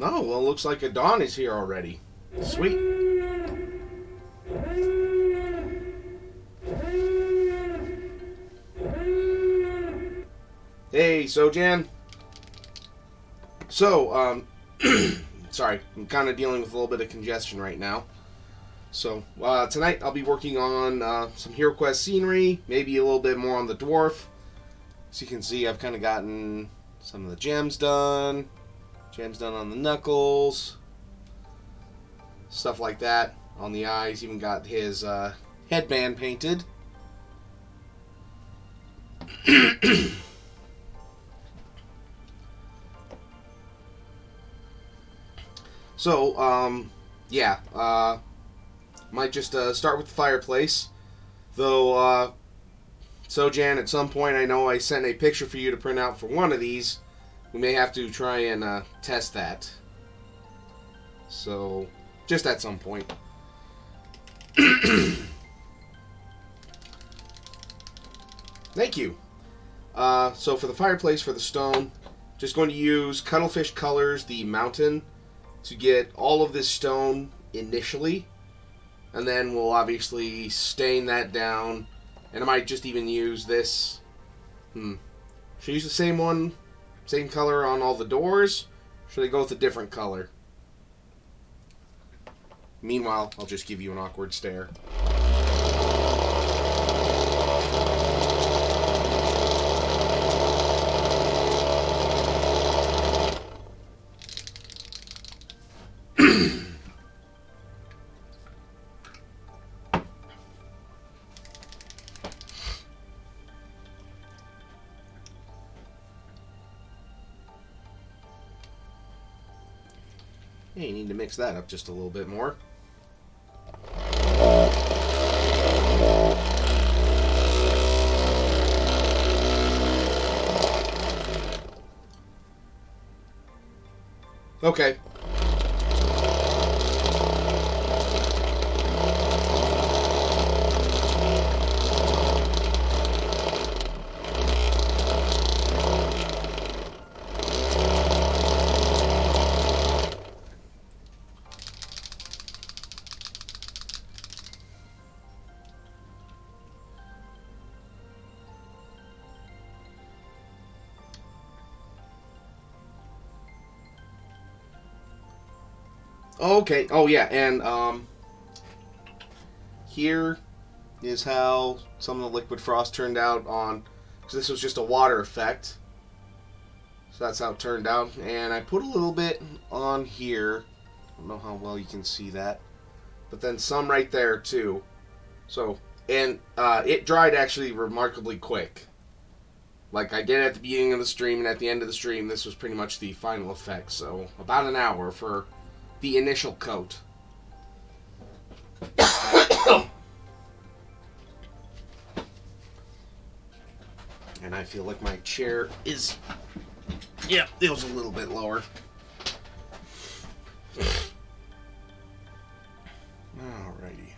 Oh, well, looks like a dawn is here already. Sweet. Hey, Sojan. So, sorry, I'm kind of dealing with a little bit of congestion right now. So, tonight I'll be working on some HeroQuest scenery, maybe a little bit more on the dwarf. As you can see, I've kind of gotten some of the gems done on the knuckles, stuff like that. On the eyes, even got his headband painted. So, yeah, might just start with the fireplace. Though, Sojan, at some point, I know I sent a picture for you to print out for one of these. We may have to try and test that. So, just at some point. Thank you. So for the fireplace, for the stone, just going to use Cuttlefish Colors, the mountain, to get all of this stone initially. And then we'll obviously stain that down. And I might just even use this. Should I use the same one, same color on all the doors? Should I go with a different color? Meanwhile, I'll just give you an awkward stare. Hey, you need to mix that up just a little bit more. Okay. Okay. Oh, yeah, and here is how some of the liquid frost turned out on. So this was just a water effect. So that's how it turned out. And I put a little bit on here. I don't know how well you can see that. But then some right there, too. So, and it dried actually remarkably quick. Like I did at the beginning of the stream and at the end of the stream, this was pretty much the final effect. So, about an hour for the initial coat. And I feel like my chair is... Yeah, it was a little bit lower. Alrighty.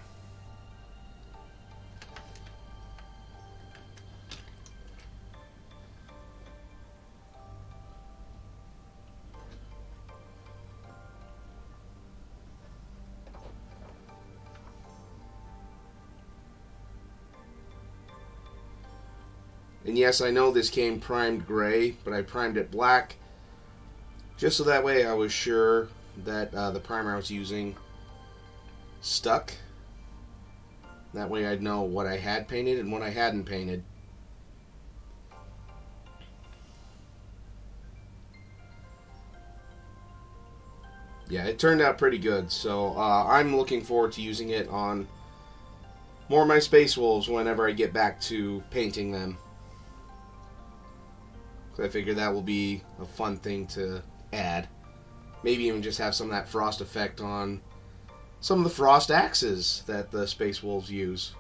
And yes, I know this came primed gray, but I primed it black, just so that way I was sure that the primer I was using stuck. That way I'd know what I had painted and what I hadn't painted. Yeah, it turned out pretty good, so I'm looking forward to using it on more of my Space Wolves whenever I get back to painting them. So I figure that will be a fun thing to add. Maybe even just have some of that frost effect on some of the frost axes that the Space Wolves use.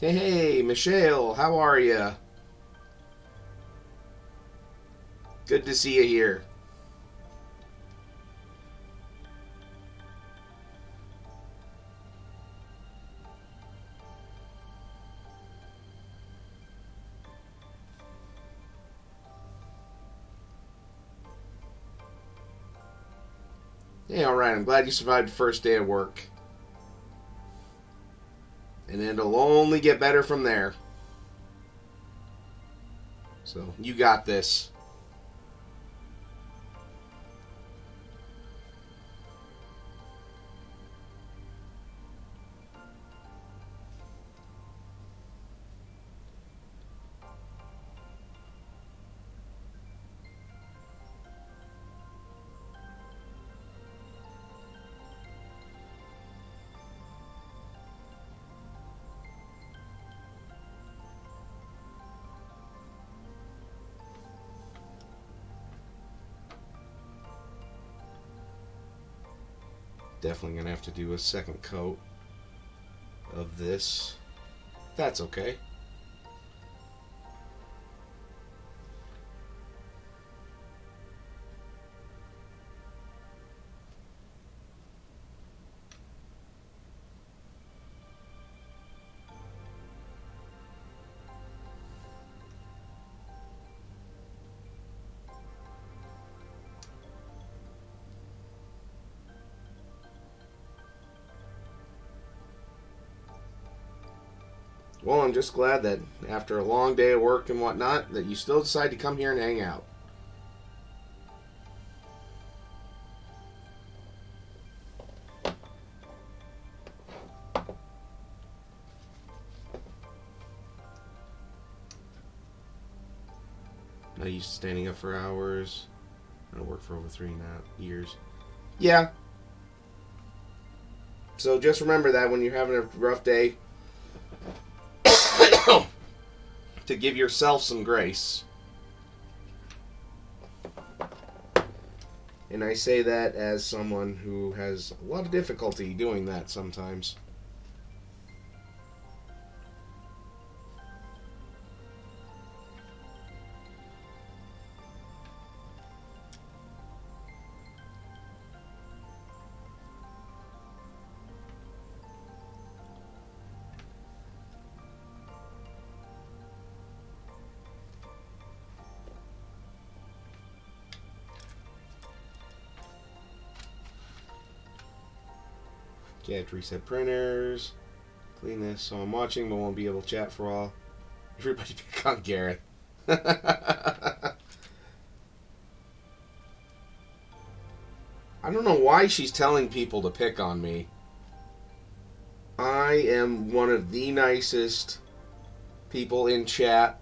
Hey, Michelle, how are you? Good to see you here. Hey, alright, I'm glad you survived the first day of work. And it'll only get better from there. So, you got this. Definitely gonna have to do a second coat of this. That's okay. Well, I'm just glad that after a long day of work and whatnot, that you still decide to come here and hang out. I used to standing up for hours. I worked for over 3.5 years. Yeah. So just remember that when you're having a rough day, to give yourself some grace. And I say that as someone who has a lot of difficulty doing that sometimes. Okay, I have to reset printers. Clean this. So I'm watching but won't be able to chat for a while. Everybody pick on Gareth. I don't know why she's telling people to pick on me. I am one of the nicest people in chat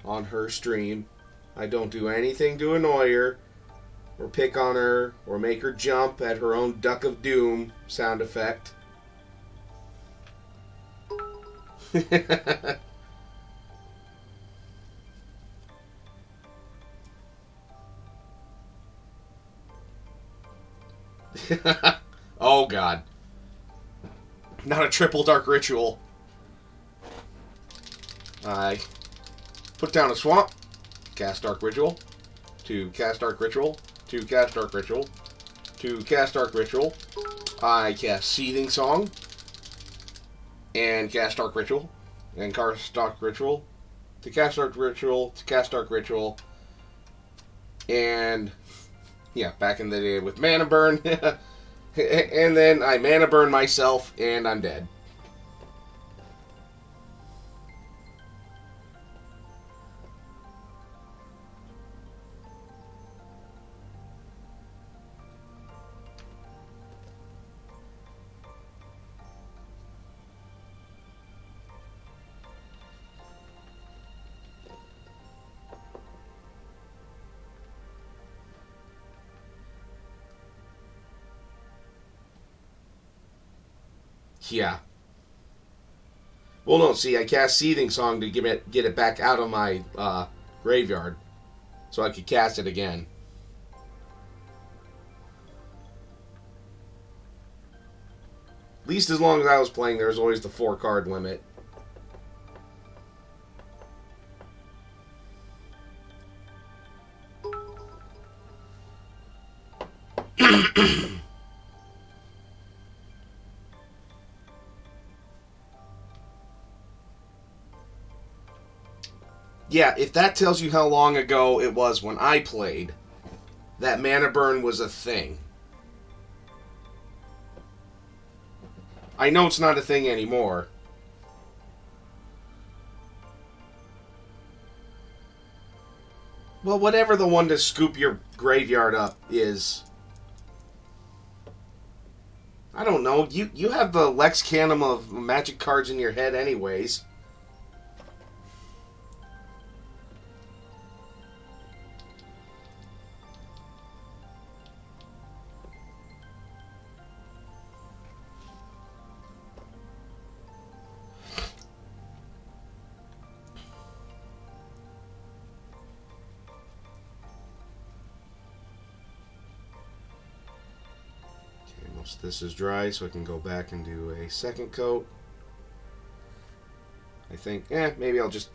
on her stream. I don't do anything to annoy her or pick on her or make her jump at her own Duck of Doom sound effect. Oh god. Not a triple dark ritual. I put down a swamp, cast dark ritual, to cast dark ritual, to cast dark ritual, to cast dark ritual. I cast Seething Song, and cast dark ritual, and cast dark ritual, to cast dark ritual, to cast dark ritual, and yeah, back in the day with mana burn, and then I mana burn myself, and I'm dead. Yeah. Well, no, see, I cast Seething Song to get it back out of my graveyard, so I could cast it again. At least as long as I was playing, there was always the 4-card limit. Yeah, if that tells you how long ago it was when I played, that mana burn was a thing. I know it's not a thing anymore. Well, whatever the one to scoop your graveyard up is. I don't know. You have the Lex Canum of Magic cards in your head anyways. This is dry, so I can go back and do a second coat. I think, maybe I'll just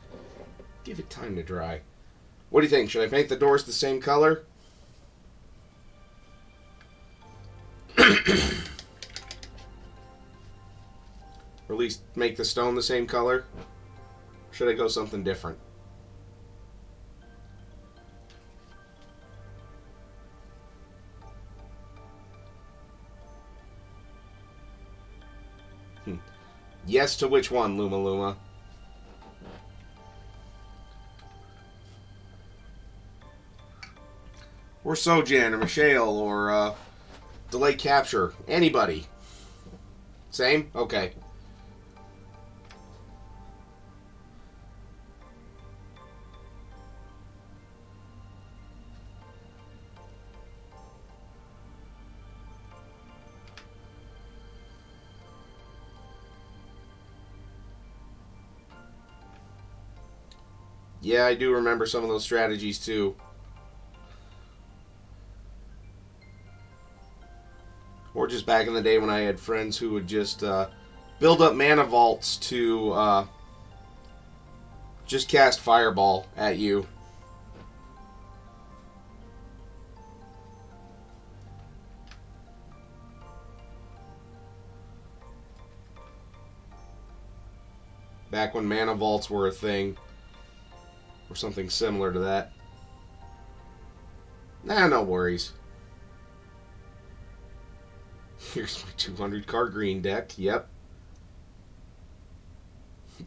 give it time to dry. What do you think? Should I paint the doors the same color? Or at least make the stone the same color? Or should I go something different? Yes to which one, Luma Luma? Or Sojan, or Michelle, or Delay Capture. Anybody. Same? Okay. Yeah, I do remember some of those strategies too. Or just back in the day when I had friends who would just build up mana vaults to just cast Fireball at you. Back when mana vaults were a thing. Or something similar to that. Nah, no worries. Here's my 200 card green deck. Yep.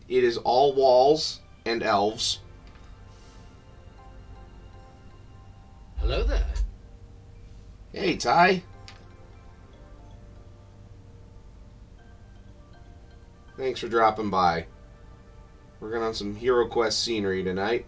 It is all walls and elves. Hello there. Hey, Ty. Thanks for dropping by. Working on some HeroQuest scenery tonight.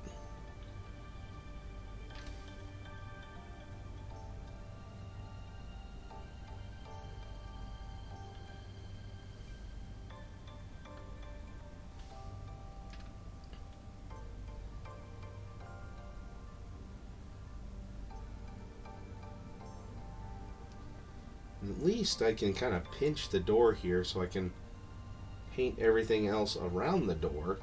At least I can kind of pinch the door here so I can paint everything else around the door.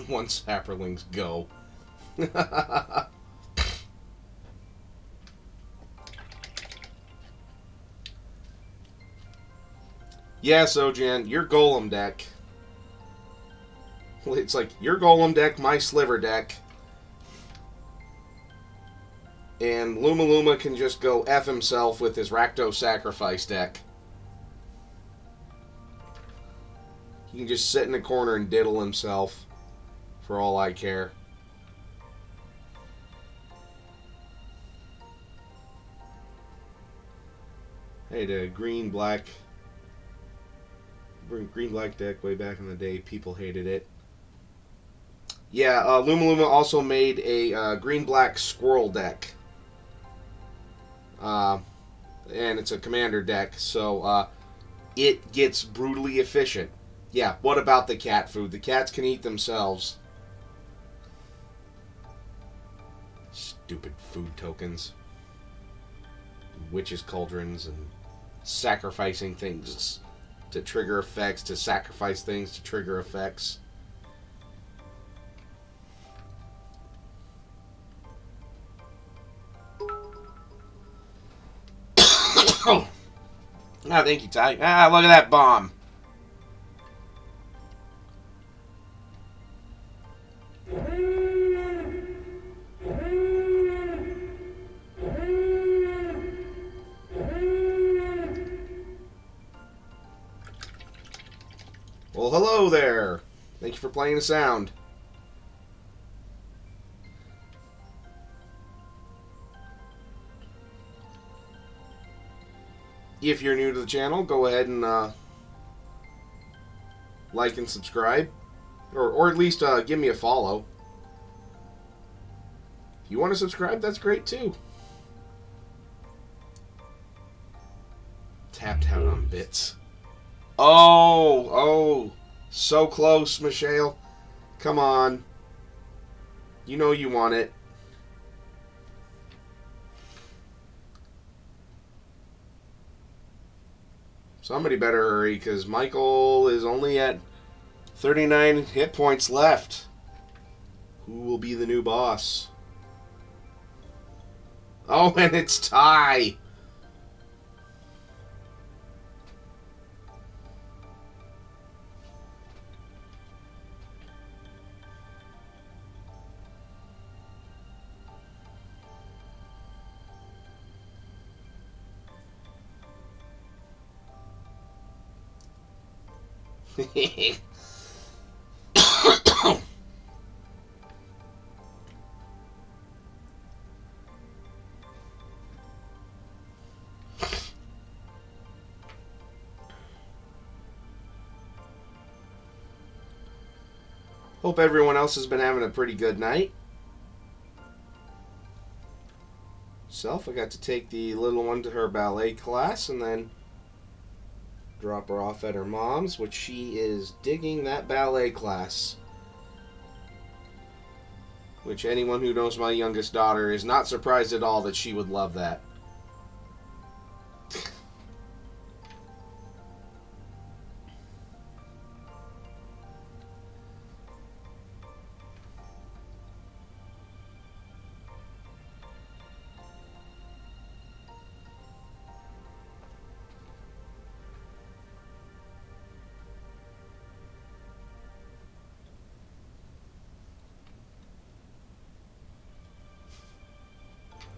One sapperlings go. Yeah, so Jan, your golem deck. It's like your golem deck, my sliver deck. And Luma Luma can just go F himself with his Rakdos Sacrifice deck. He can just sit in a corner and diddle himself. For all I care. I had a green-black deck way back in the day. People hated it. Yeah, Luma Luma also made a green-black squirrel deck. And it's a commander deck, so it gets brutally efficient. Yeah, what about the cat food? The cats can eat themselves. Stupid food tokens. Witches' cauldrons and sacrificing things to trigger effects, to sacrifice things to trigger effects. Oh, thank you, Ty. Look at that bomb. hello there. Thank you for playing the sound. If you're new to the channel, go ahead and like and subscribe. Or at least give me a follow. If you want to subscribe, that's great too. Tapped out on bits. Oh, so close, Michelle. Come on. You know you want it. Somebody better hurry, because Michael is only at 39 hit points left. Who will be the new boss? Oh, and it's Ty. Hope everyone else has been having a pretty good night. I got to take the little one to her ballet class and then drop her off at her mom's, which she is digging that ballet class. Which anyone who knows my youngest daughter is not surprised at all that she would love that.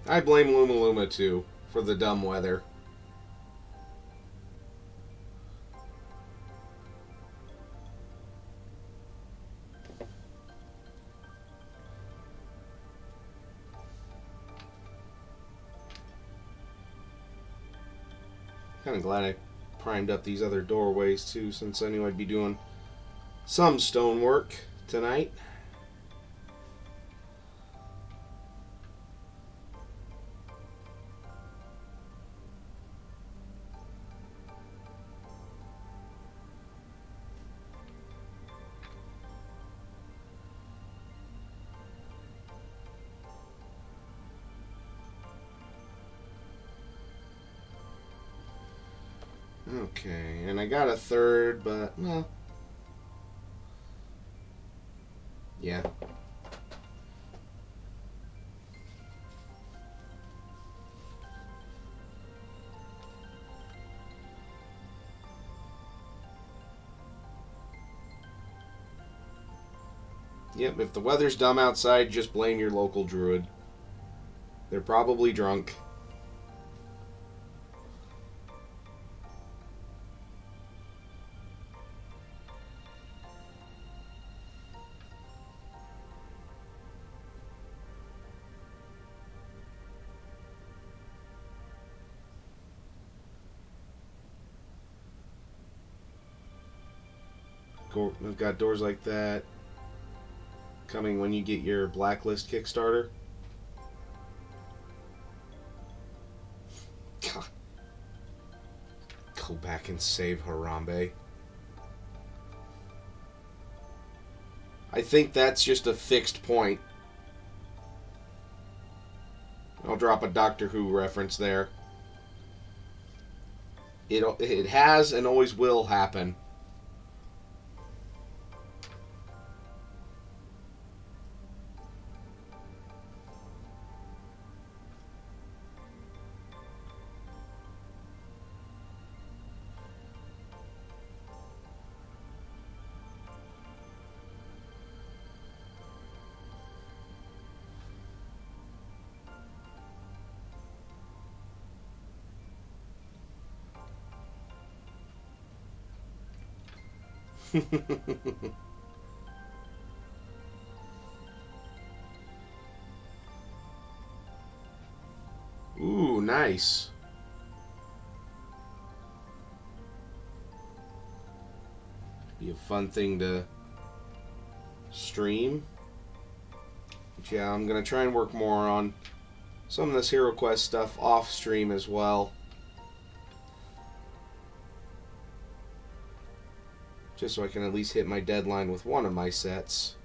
I blame Luma Luma too for the dumb weather. Kind of glad I primed up these other doorways too, since I knew I'd be doing some stonework tonight. Okay, and I got a third, but, well, yeah. Yep, if the weather's dumb outside, just blame your local druid. They're probably drunk. I've got doors like that coming when you get your Blacklist Kickstarter. God. Go back and save Harambe. I think that's just a fixed point. I'll drop a Doctor Who reference there. It has and always will happen. Ooh, nice. Be a fun thing to stream. But yeah, I'm going to try and work more on some of this HeroQuest stuff off stream as well. Just so I can at least hit my deadline with one of my sets.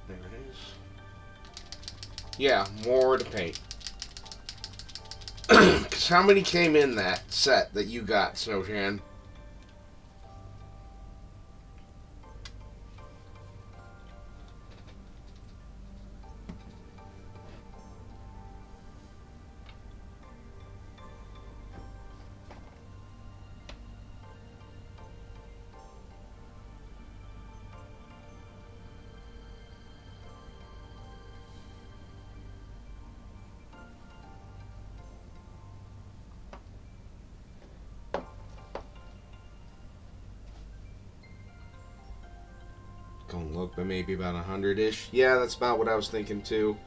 There it is. Yeah, more to paint. Because how many came in that set that you got, Snowshan? Don't look, but maybe about 100-ish. Yeah, that's about what I was thinking too.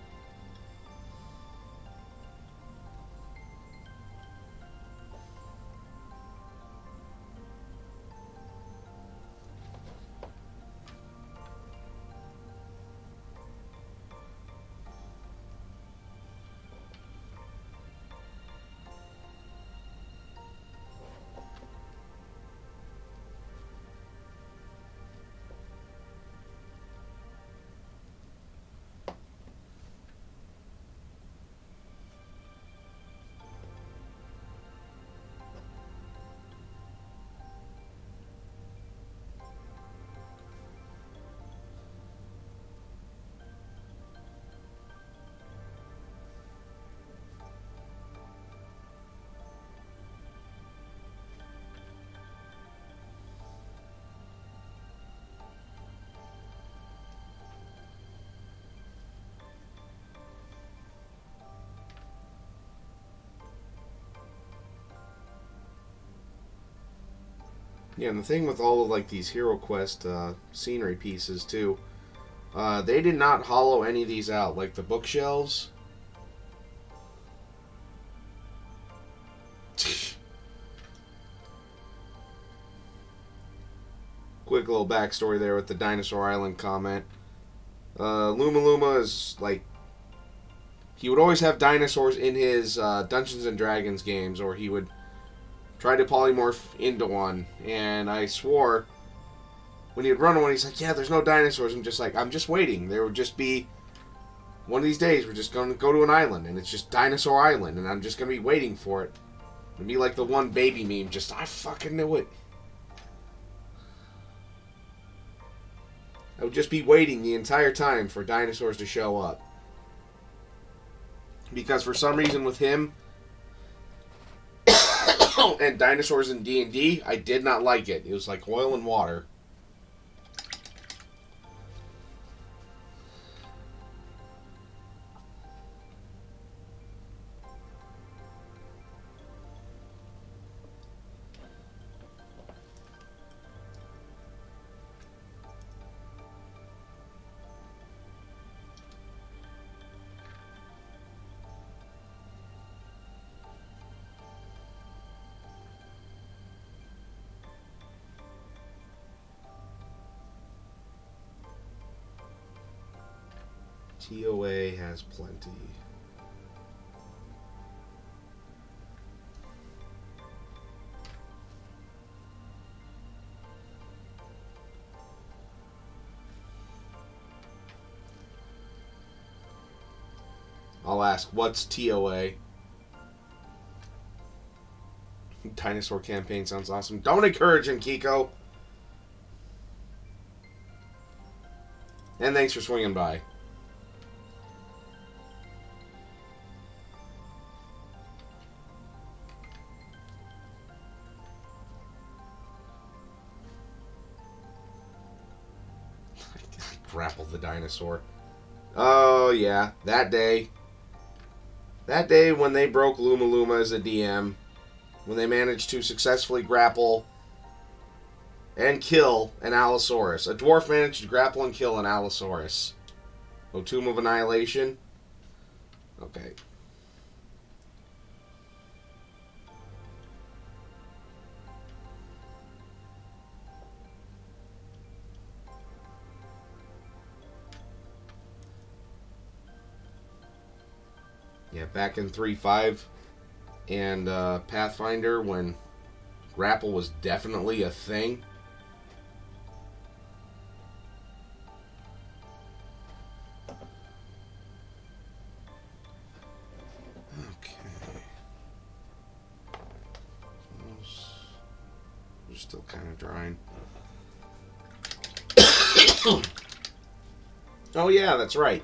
Yeah, and the thing with all of like these HeroQuest scenery pieces too, they did not hollow any of these out. Like the bookshelves. Quick little backstory there with the Dinosaur Island comment. Luma Luma is like, he would always have dinosaurs in his Dungeons and Dragons games, or he would try to polymorph into one. And I swore when he'd run one, he's like, yeah, there's no dinosaurs. I'm just like, I'm just waiting. There would just be one of these days we're just going to go to an island, and it's just Dinosaur Island, and I'm just going to be waiting for it. It'd be like the one baby meme, just, I fucking knew it. I would just be waiting the entire time for dinosaurs to show up. Because for some reason with him and dinosaurs in D&D, I did not like it. It was like oil and water. TOA has plenty. I'll ask, what's TOA? Dinosaur campaign sounds awesome. Don't encourage him, Kiko. And thanks for swinging by. grapple the dinosaur. Oh, yeah. That day. That day when they broke Luma Luma as a DM, when they managed to successfully grapple and kill an Allosaurus. A dwarf managed to grapple and kill an Allosaurus. Oh, Tomb of Annihilation? Okay. Yeah, back in 3.5 and Pathfinder, when grapple was definitely a thing. Okay. They're still kind of drying. Oh yeah, that's right.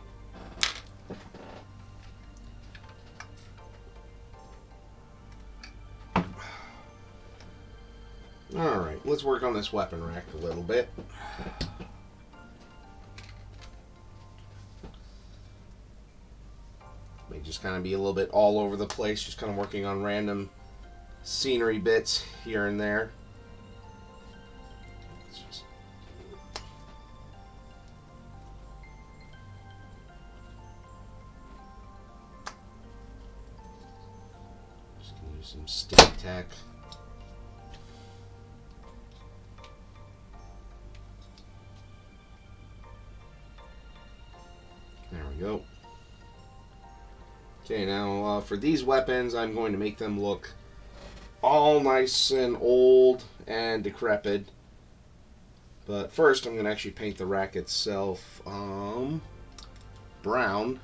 Alright, let's work on this weapon rack a little bit. May just kind of be a little bit all over the place, just kind of working on random scenery bits here and there. Just gonna use some sticky tack. There we go. Okay, now for these weapons, I'm going to make them look all nice and old and decrepit. But first, I'm going to actually paint the rack itself brown.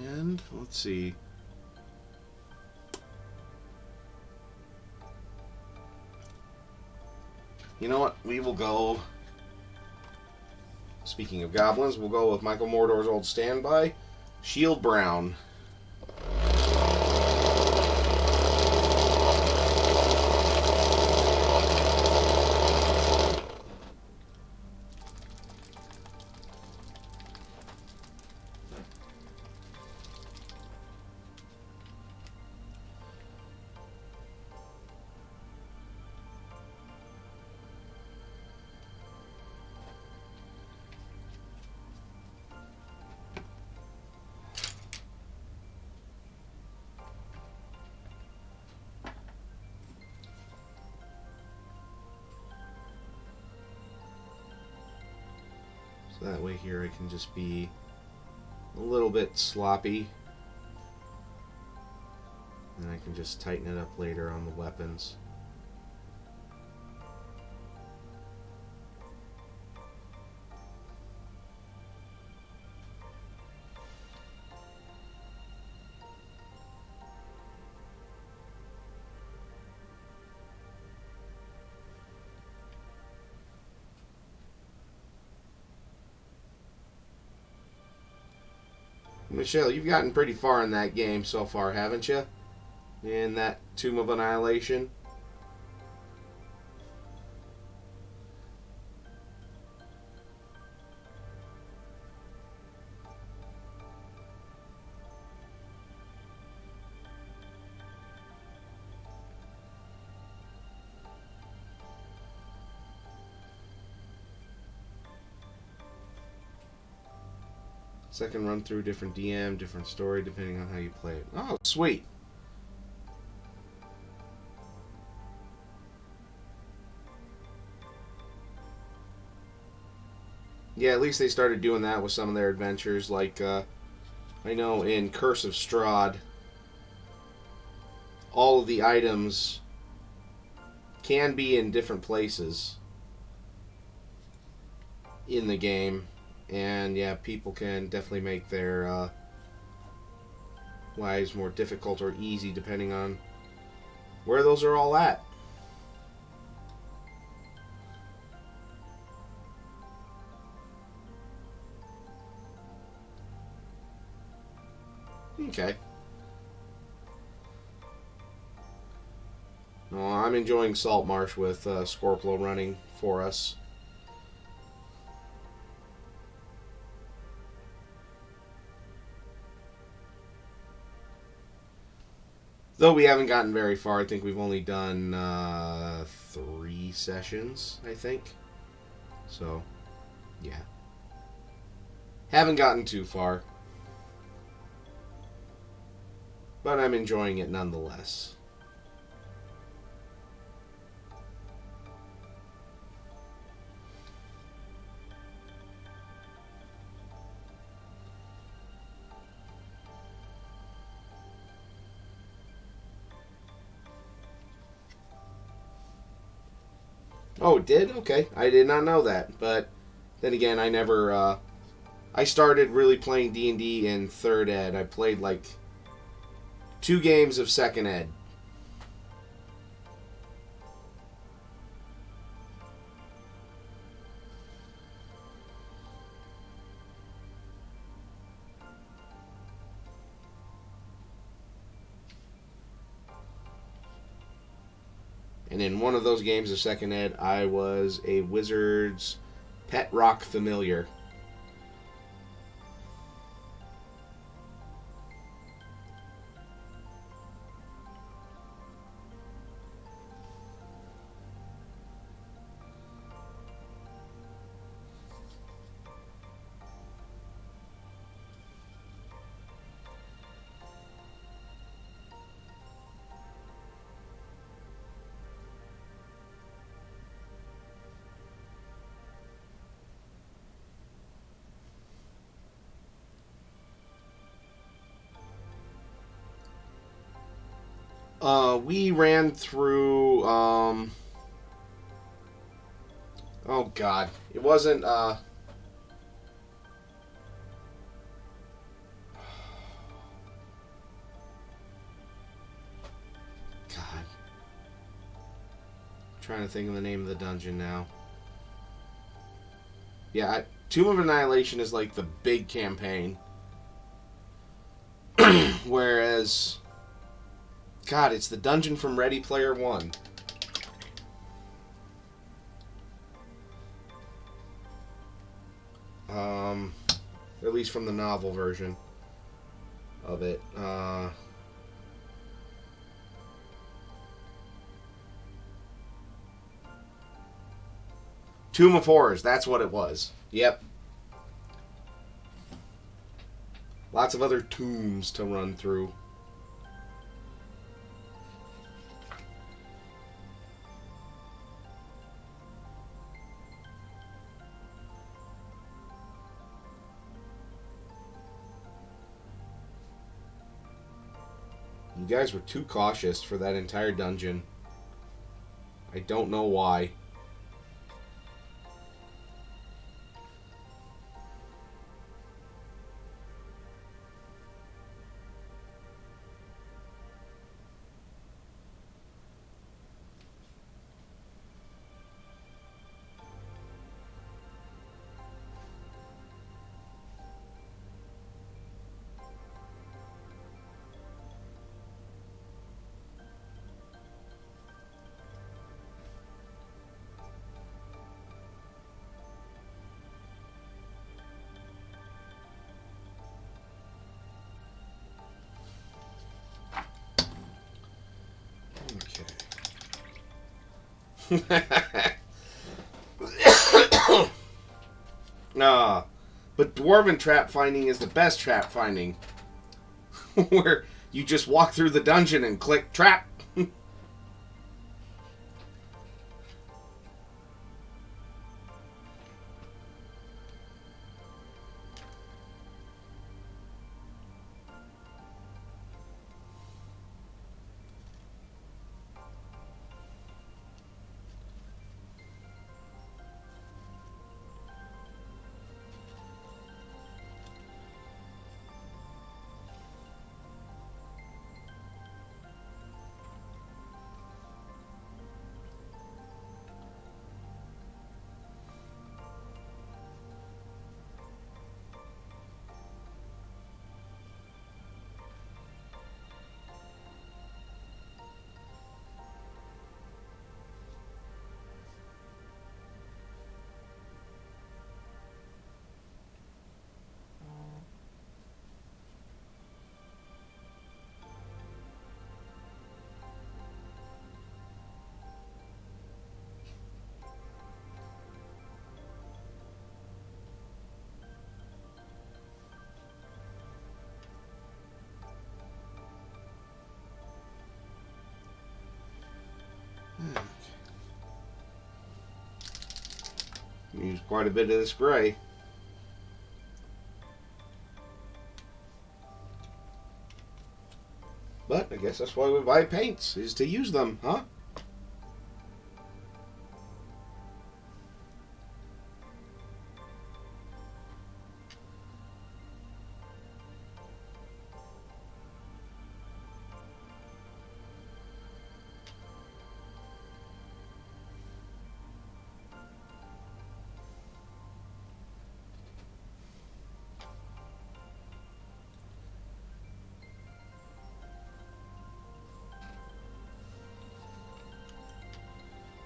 And let's see. You know what? We will go. Speaking of goblins, we'll go with Michael Mordor's old standby, Shield Brown. So that way here I can just be a little bit sloppy. And I can just tighten it up later on the weapons. Michelle, you've gotten pretty far in that game so far, haven't you? In that Tomb of Annihilation. Second run through, different DM, different story, depending on how you play it. Oh, sweet. Yeah, at least they started doing that with some of their adventures. Like, I know in Curse of Strahd, all of the items can be in different places in the game. And yeah, people can definitely make their lives more difficult or easy depending on where those are all at. Okay. No, I'm enjoying Salt Marsh with Scorplo running for us. Though we haven't gotten very far. I think we've only done 3 sessions, I think. So, yeah. Haven't gotten too far. But I'm enjoying it nonetheless. Oh, it did? Okay. I did not know that. But then again, I never... I started really playing D&D in 3rd ed. I played like 2 games of 2nd ed. And in one of those games of 2nd ed, I was a wizard's pet rock familiar. We ran through, oh god. It wasn't, God. I'm trying to think of the name of the dungeon now. Yeah, Tomb of Annihilation is like the big campaign. Whereas, God, it's the dungeon from Ready Player One. At least from the novel version of it. Tomb of Horrors, that's what it was. Yep. Lots of other tombs to run through. You guys were too cautious for that entire dungeon. I don't know why. Nah, but dwarven trap finding is the best trap finding. Where you just walk through the dungeon and click trap. Use quite a bit of this gray. But I guess that's why we buy paints, is to use them, huh?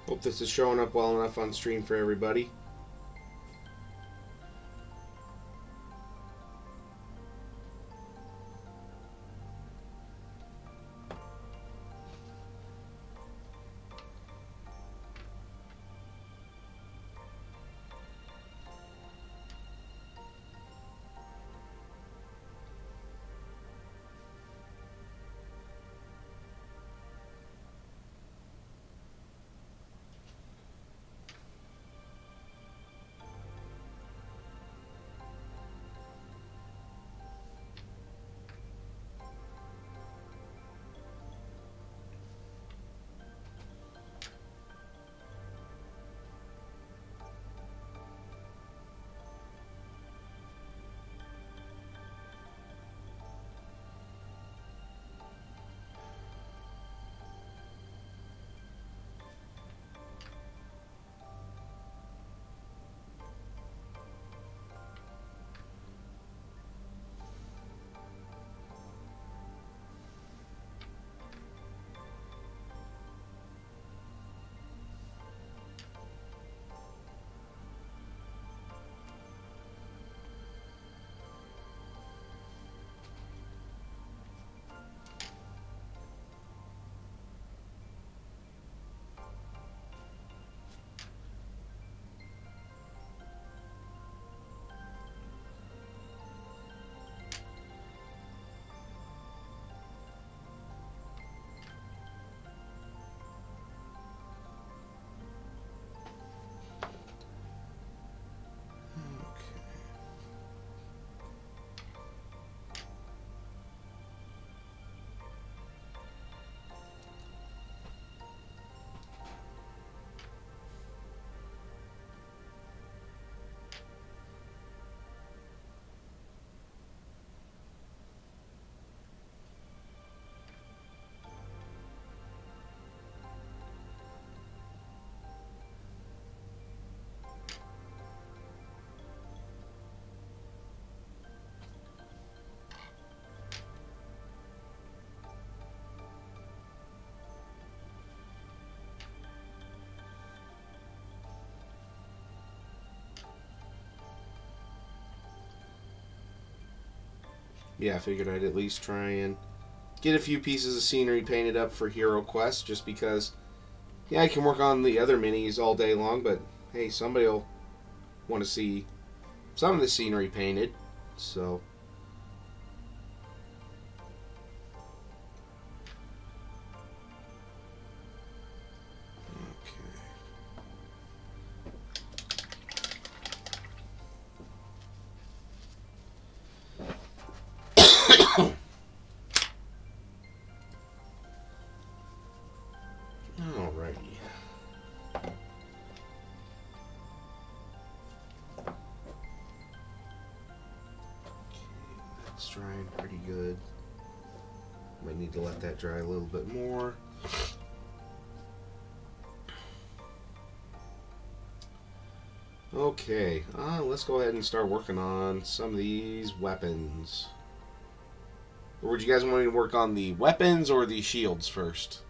Hope this is showing up well enough on stream for everybody. Yeah, I figured I'd at least try and get a few pieces of scenery painted up for HeroQuest, just because, yeah, I can work on the other minis all day long, but hey, somebody will want to see some of the scenery painted, so... Alrighty. That's drying pretty good. Might need to let that dry a little bit more. Okay, let's go ahead and start working on some of these weapons. Or would you guys want me to work on the weapons or the shields first?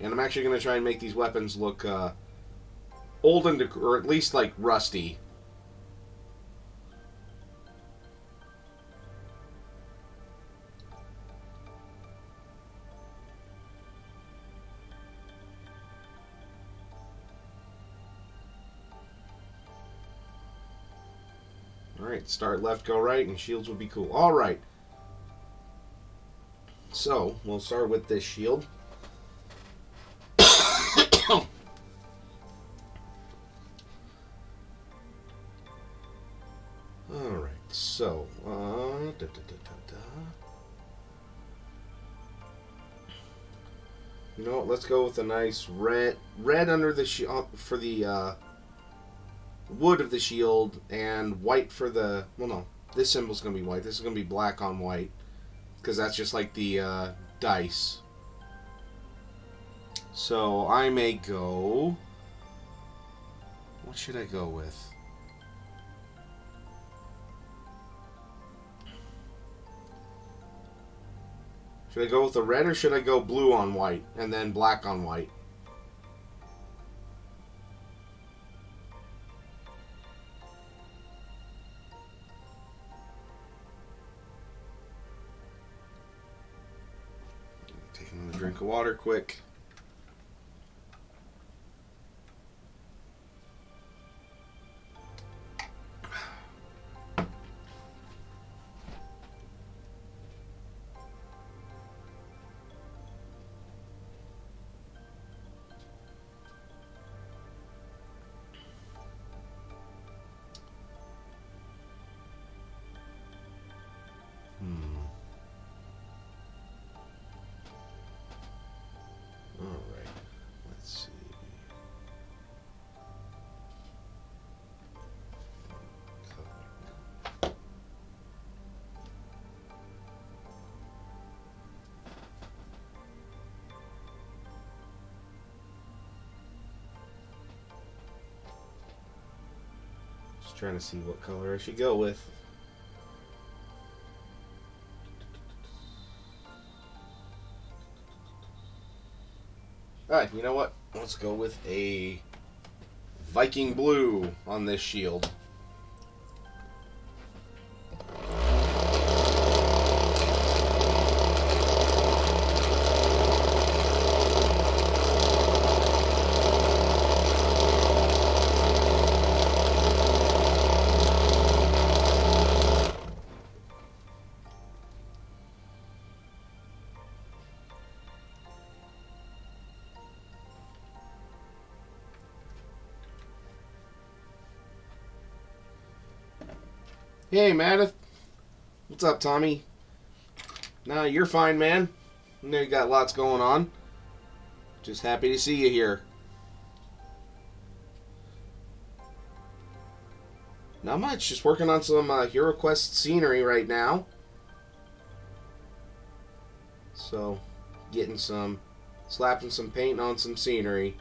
And I'm actually going to try and make these weapons look old and or at least like rusty. Alright, start left, go right, and shields will be cool. Alright. so we'll start with this shield. Alright, so, you know what, let's go with a nice red under the shield for the wood of the shield, and white for the, well no, this symbol's going to be white, this is going to be black on white, because that's just like the dice. So I may go, what should I go with? Should I go with the red or should I go blue on white and then black on white? Take another drink of water quick. Alright, let's see. Just trying to see what color I should go with. Alright, you know what? Let's go with a Viking blue on this shield. Hey, Matt. What's up, Tommy? Nah, you're fine, man. I know you got lots going on. Just happy to see you here. Not much. Just working on some HeroQuest scenery right now. So, slapping some paint on some scenery.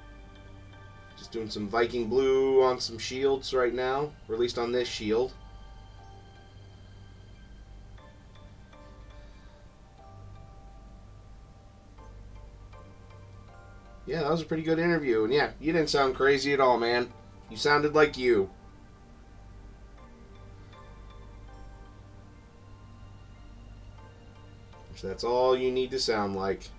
Just doing some Viking blue on some shields right now. Or at least on this shield. Yeah, that was a pretty good interview. And yeah, you didn't sound crazy at all, man. You sounded like you. So that's all you need to sound like.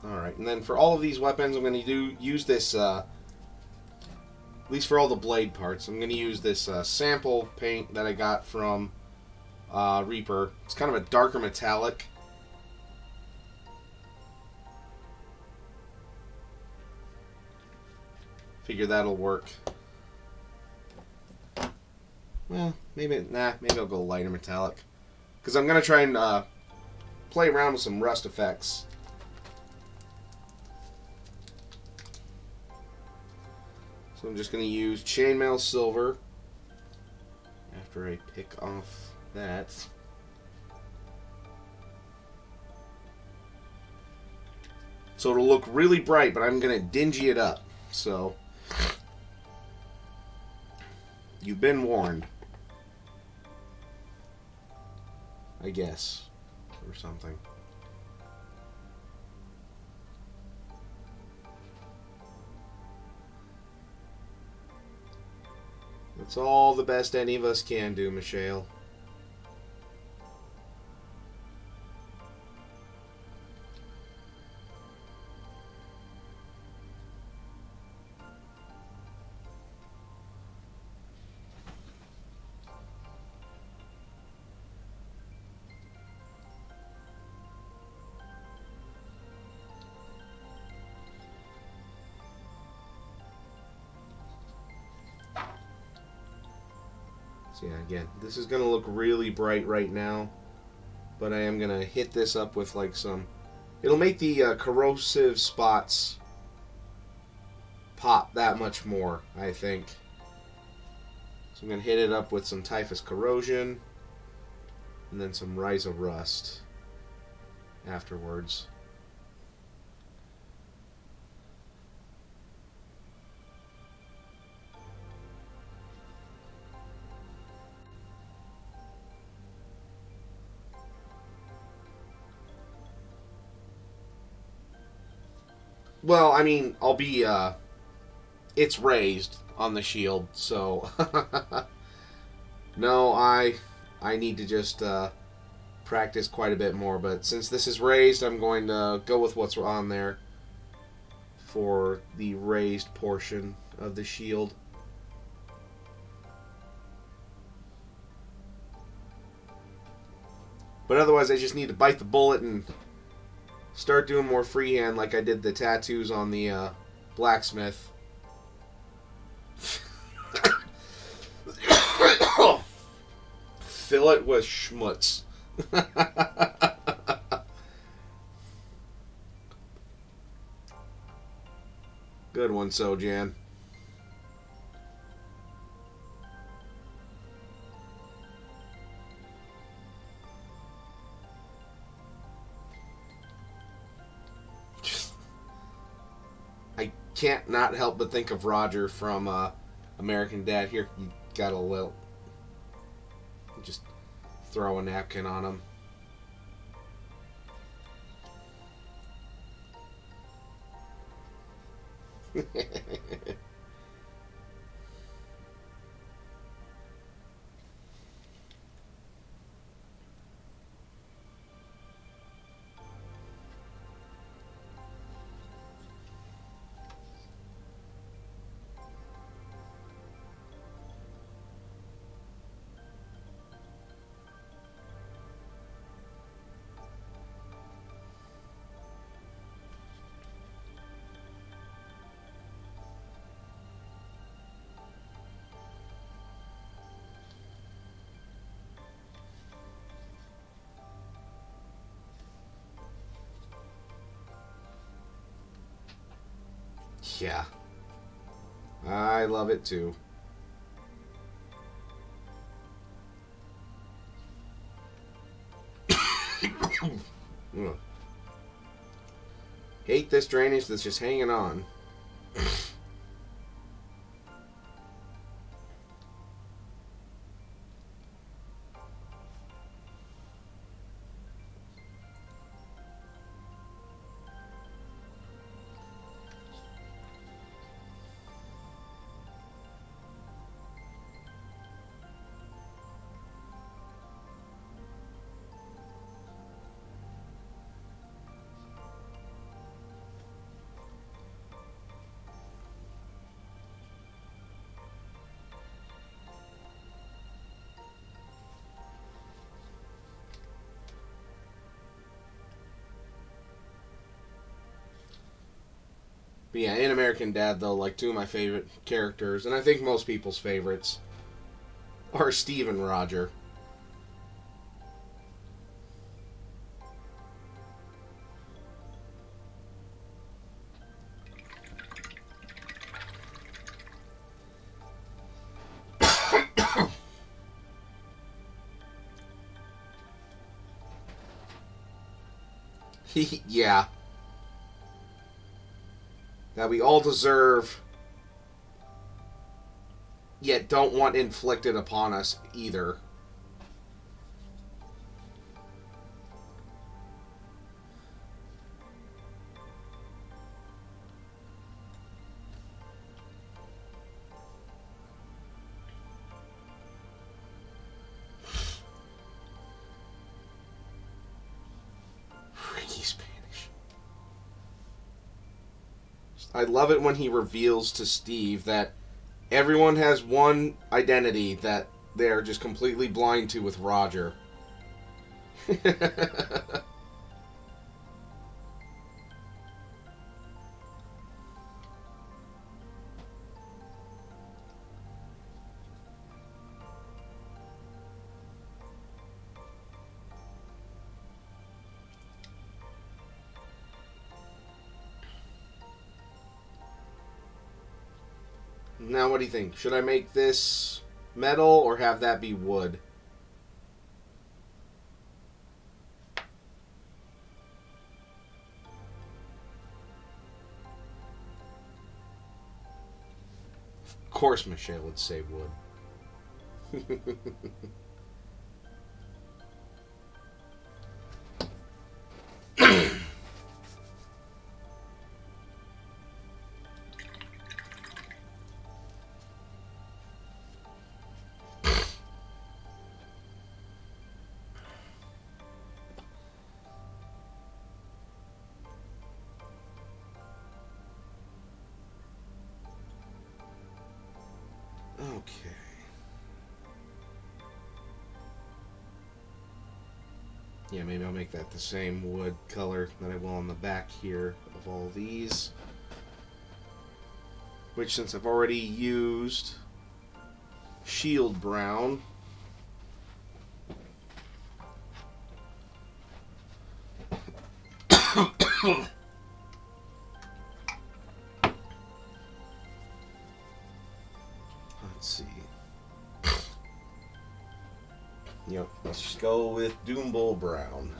Alright, and then for all of these weapons, I'm going to use this, at least for all the blade parts, I'm going to use this sample paint that I got from Reaper. It's kind of a darker metallic. Figure that'll work. Well, maybe I'll go lighter metallic. Because I'm going to try and play around with some rust effects. So I'm just going to use chainmail silver after I pick off that. So it'll look really bright, but I'm going to dingy it up. So you've been warned, I guess, or something. It's all the best any of us can do, Michelle. So yeah, again, this is going to look really bright right now, but I am going to hit this up with like some... It'll make the corrosive spots pop that much more, I think. So I'm going to hit it up with some typhus corrosion and then some Rhiza rust afterwards. Well, I mean, I'll be, it's raised on the shield, so no, I need to just practice quite a bit more, but since this is raised, I'm going to go with what's on there for the raised portion of the shield. But otherwise, I just need to bite the bullet and start doing more freehand like I did the tattoos on the blacksmith. Fill it with schmutz. Good one, Sojan. I can't not help but think of Roger from American Dad. Here, you got a little. Just throw a napkin on him. Yeah. I love it too. Hate this drainage that's just hanging on. But yeah, in American Dad, though, like two of my favorite characters, and I think most people's favorites, are Steve and Roger. Yeah. That we all deserve, yet don't want inflicted upon us either. I love it when he reveals to Steve that everyone has one identity that they're just completely blind to with Roger. Now, what do you think? Should I make this metal or have that be wood? Of course, Michelle would say wood. Okay. Yeah, maybe I'll make that the same wood color that I will on the back here of all these. Which, since I've already used shield brown, let's see. Yep, let's just go with Doom Bull Brown.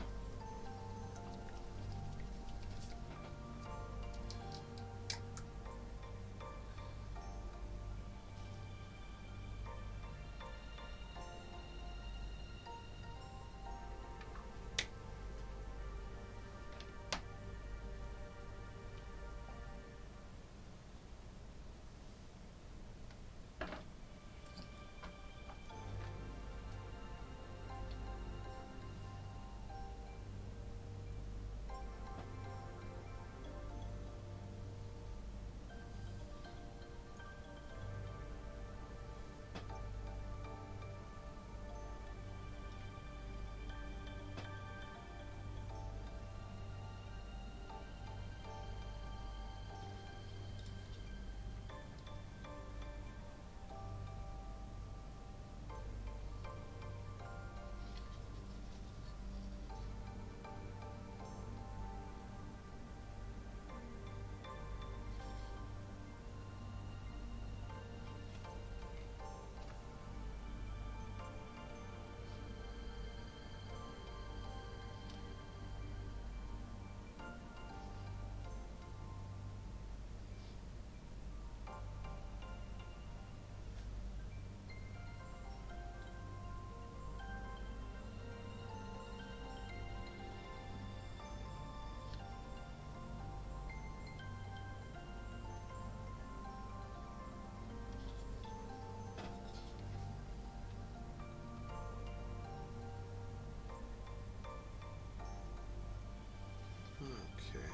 Okay.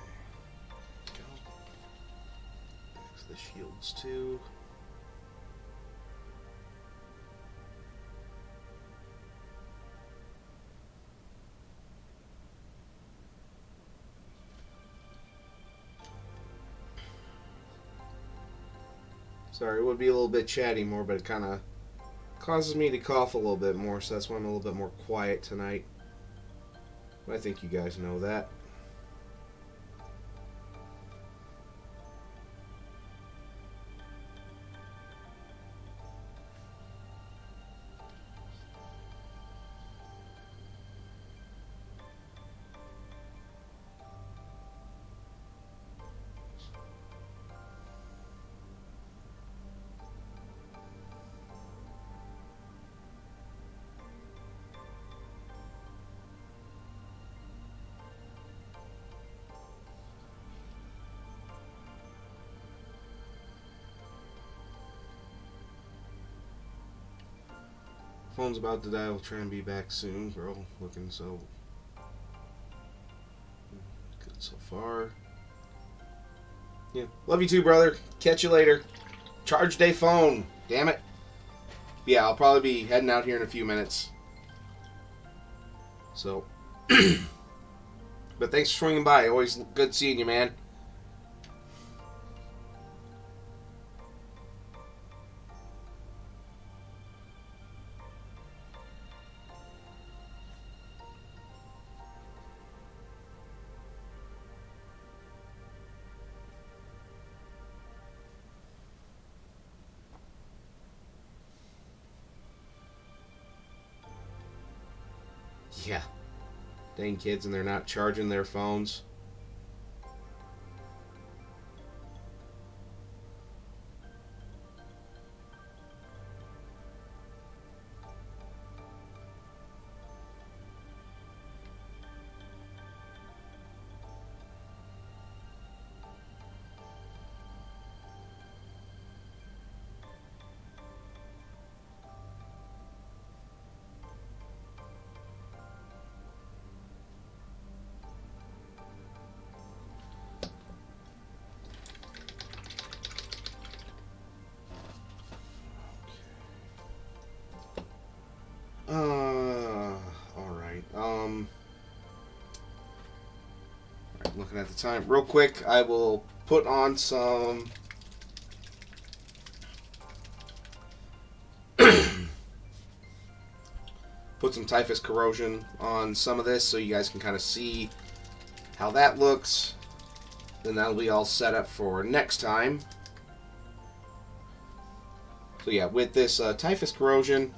Go. Mix the shields too. Sorry, it would be a little bit chatty more, but it kind of causes me to cough a little bit more, so that's why I'm a little bit more quiet tonight. But I think you guys know that. Phone's about to die. We'll try and be back soon. Girl, looking so good so far. Yeah. Love you too, brother. Catch you later. Charge day phone. Damn it. Yeah, I'll probably be heading out here in a few minutes. So, but thanks for swinging by. Always good seeing you, man. Yeah. Dang kids, and they're not charging their phones. Alright. Looking at the time. Real quick, I will put on some... put some typhus corrosion on some of this so you guys can kind of see how that looks. Then that'll be all set up for next time. So yeah, with this typhus corrosion,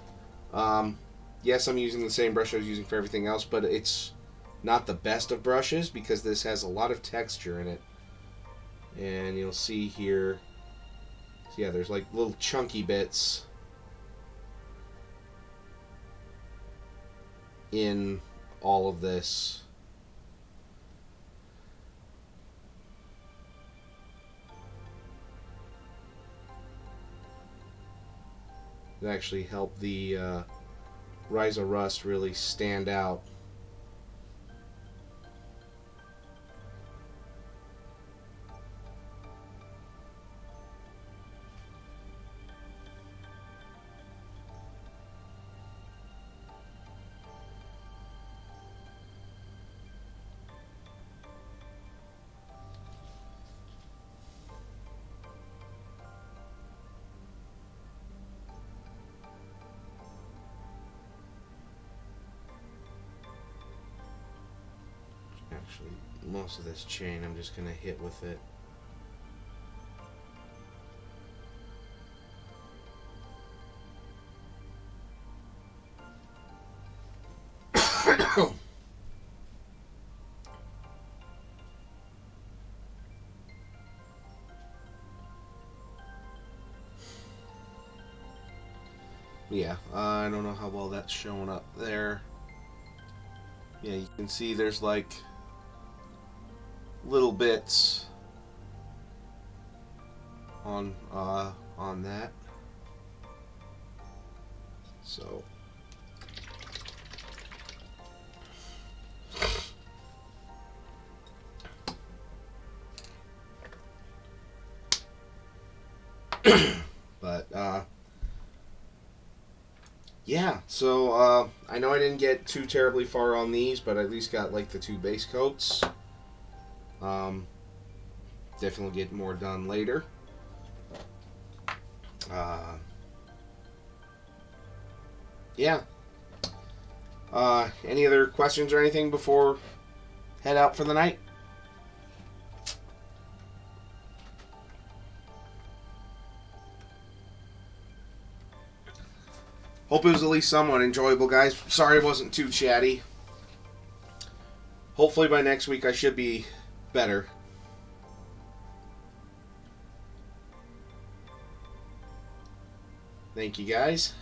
yes, I'm using the same brush I was using for everything else, but it's not the best of brushes because this has a lot of texture in it. And you'll see here, so yeah, there's like little chunky bits in all of this. It actually helped the Rise of Rust really stand out. Actually, most of this chain I'm just going to hit with it. Yeah, I don't know how well that's showing up there. Yeah, you can see there's like little bits on that. So but yeah, so I know I didn't get too terribly far on these, but I at least got like the 2 base coats. Definitely get more done later. Yeah. Any other questions or anything before head out for the night? Hope it was at least somewhat enjoyable, guys. Sorry it wasn't too chatty. Hopefully by next week I should be better. Thank you, guys.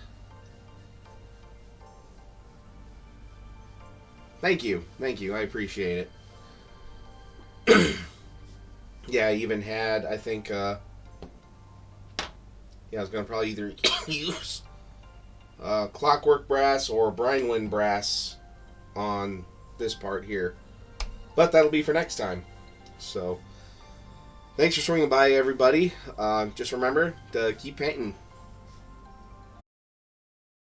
Thank you. Thank you. I appreciate it. Yeah, I even had, I think, yeah, I was going to probably either use clockwork brass or brinewind brass on this part here. But that'll be for next time. So, Thanks for swinging by, everybody. Just remember to keep painting.